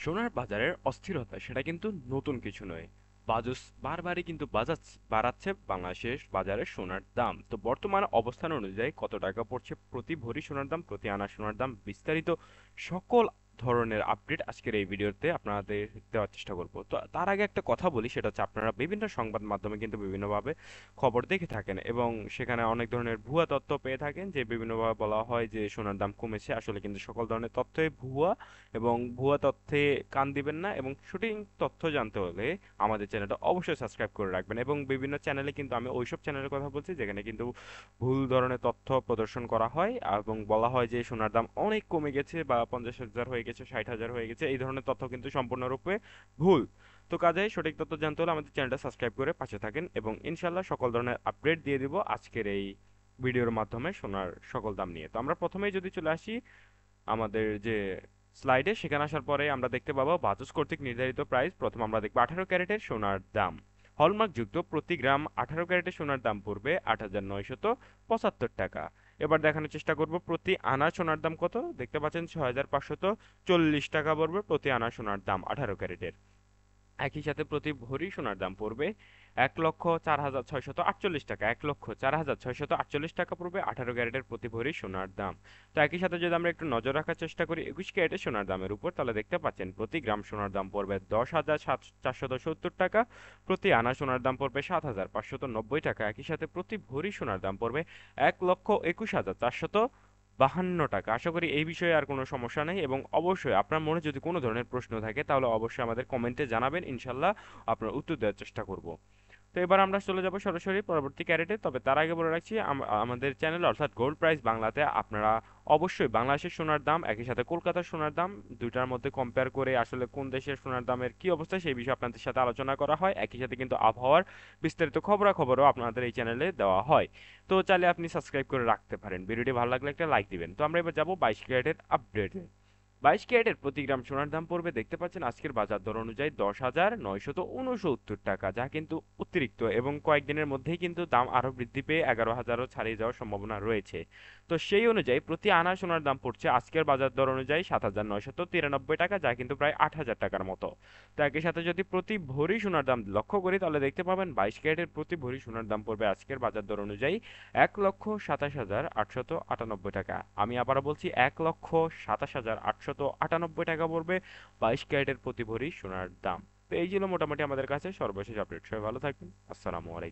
সোনার বাজারের অস্থিরতা সেটা কিন্তু নতুন কিছু নয়। বারবারই কিন্তু বাড়াচ্ছে বাংলাদেশের বাজারে সোনার দাম। তো বর্তমান অবস্থান অনুযায়ী কত টাকা পড়ছে প্রতি ভরি সোনার দাম, প্রতি আনা সোনার দাম, বিস্তারিত সকল ধরনের আপডেট আজকের এই ভিডিওতে আপনাদের দেওয়ার চেষ্টা করব। তো তার আগে একটা কথা বলি, সেটা হচ্ছে আপনারা বিভিন্ন সংবাদ মাধ্যমে কিন্তু বিভিন্নভাবে খবর দেখে থাকেন এবং সেখানে অনেক ধরনের ভুয়া তথ্য পেয়ে থাকেন, যে বিভিন্নভাবে বলা হয় যে সোনার দাম কমেছে। আসলে কিন্তু সকল ধরনের তথ্যই ভুয়া, এবং ভুয়া তথ্যে কান দিবেন না। এবং সঠিক তথ্য জানতে হলে আমাদের চ্যানেলটা অবশ্যই সাবস্ক্রাইব করে রাখবেন। এবং বিভিন্ন চ্যানেলে কিন্তু আমি ওইসব চ্যানেলের কথা বলছি যেখানে কিন্তু ভুল ধরনের তথ্য প্রদর্শন করা হয় এবং বলা হয় যে সোনার দাম অনেক কমে গেছে বা 50,000 হয়ে গেছে, 60,000 হয়ে গেছে। এই ধরনের তথ্য কিন্তু সম্পূর্ণরূপে ভুল। তো কাজেই সঠিক তথ্য জানতে হলে আমাদের চ্যানেলটা সাবস্ক্রাইব করে পাশে থাকেন, এবং ইনশাল্লাহ সকল ধরনের আপডেট দিয়ে দিব আজকের এই ভিডিওর মাধ্যমে সোনার সকল দাম নিয়ে। তো আমরা প্রথমেই যদি চলে আসি আমাদের যে স্লাইডে, সেখানে আসার পরে আমরা দেখতে পাবো বাজুস কর্তৃক নির্ধারিত প্রাইস। প্রথম আমরা দেখবো 18 ক্যারেটের সোনার দাম। হলমার্ক যুক্ত প্রতি গ্রাম 18 ক্যারেটের সোনার দাম পড়বে 8,975 টাকা। এবার দেখানোর চেষ্টা করব প্রতি আনা সোনার দাম কত। দেখতে পাচ্ছেন 6,540 টাকা পড়বে প্রতি আনা সোনার দাম 18 ক্যারেটের। একই সাথে প্রতি ভরি সোনার দাম পড়বে 1,04,648 টাকা। 1,04,648 টাকা পড়বে 18 ক্যারেটের প্রতি ভরি সোনার দাম। তো একই সাথে যদি আমরা একটু নজর রাখার চেষ্টা করি 21 ক্যারেটের সোনার দামের উপর, তাহলে দেখতে পাচ্ছেন প্রতি গ্রাম সোনার দাম পড়বে 10,470 টাকা। প্রতি আনা সোনার দাম পড়বে 7,590 টাকা। একই সাথে প্রতি ভরি সোনার দাম পড়বে 1,21,452 টাকা। আশা করি এই বিষয়ে আর কোনো সমস্যা নেই, এবং অবশ্যই আপনার মনে যদি কোনো ধরনের প্রশ্ন থাকে তাহলে অবশ্যই আমাদের কমেন্টে জানাবেন, ইনশাল্লাহ আপনার উত্তর দেওয়ার চেষ্টা করব। তো এবার আমরা চলে যাব সরাসরি পরবর্তী ক্যারেটে। তবে তার আগে বলে রাখছি আমাদের চ্যানেল অর্থাৎ গোল্ড প্রাইস বাংলাতে আপনারা অবশ্যই বাংলাদেশের সোনার দাম একই সাথে কলকাতার সোনার দাম দুইটার মধ্যে কম্পেয়ার করে আসলে কোন দেশের সোনার দামের কি অবস্থা সেই বিষয়ে আপনাদের সাথে আলোচনা করা হয়। একই সাথে কিন্তু আবহাওয়ার বিস্তারিত খবরাখবরও আপনাদের এই চ্যানেলে দেওয়া হয়। তো চাইলে আপনি সাবস্ক্রাইব করে রাখতে পারেন। ভিডিওটি ভালো লাগলে একটা লাইক দিবেন। তো আমরা এবার যাব 22 ক্যারেটের আপডেটে। 22 ক্যারেটের প্রতি গ্রাম সোনার দাম পড়বে, দেখতে পাচ্ছেন আজকের বাজার দর অনুযায়ী 10,969 টাকা, যা কিন্তু অতিরিক্ত, এবং কয়েকদিনের মধ্যেই কিন্তু দাম আরো বৃদ্ধি পেয়ে 11,000ও ছাড়িয়ে যাওয়ার সম্ভাবনা রয়েছে। তো সেই অনুযায়ী প্রতি আনা সোনার দাম পড়ছে আজকের বাজার দর অনুযায়ী 7,993 টাকা, যা কিন্তু প্রায় 8,000 টাকার মতো। তো একই সাথে যদি প্রতি ভরি সোনার দাম লক্ষ্য করি তাহলে দেখতে পাবেন 22 ক্যারেটের প্রতি ভরি সোনার দাম পড়বে আজকের বাজার দর অনুযায়ী 1,27,898 টাকা। আমি আবারও বলছি 1,27,898 টাকা পড়বে 22 ক্যারেটের প্রতি ভরি সোনার দাম। তো এই ছিল মোটামুটি আমাদের কাছে সর্বশেষ আপডেট। সবাই ভালো থাকবেন। আসসালামু আলাইকুম।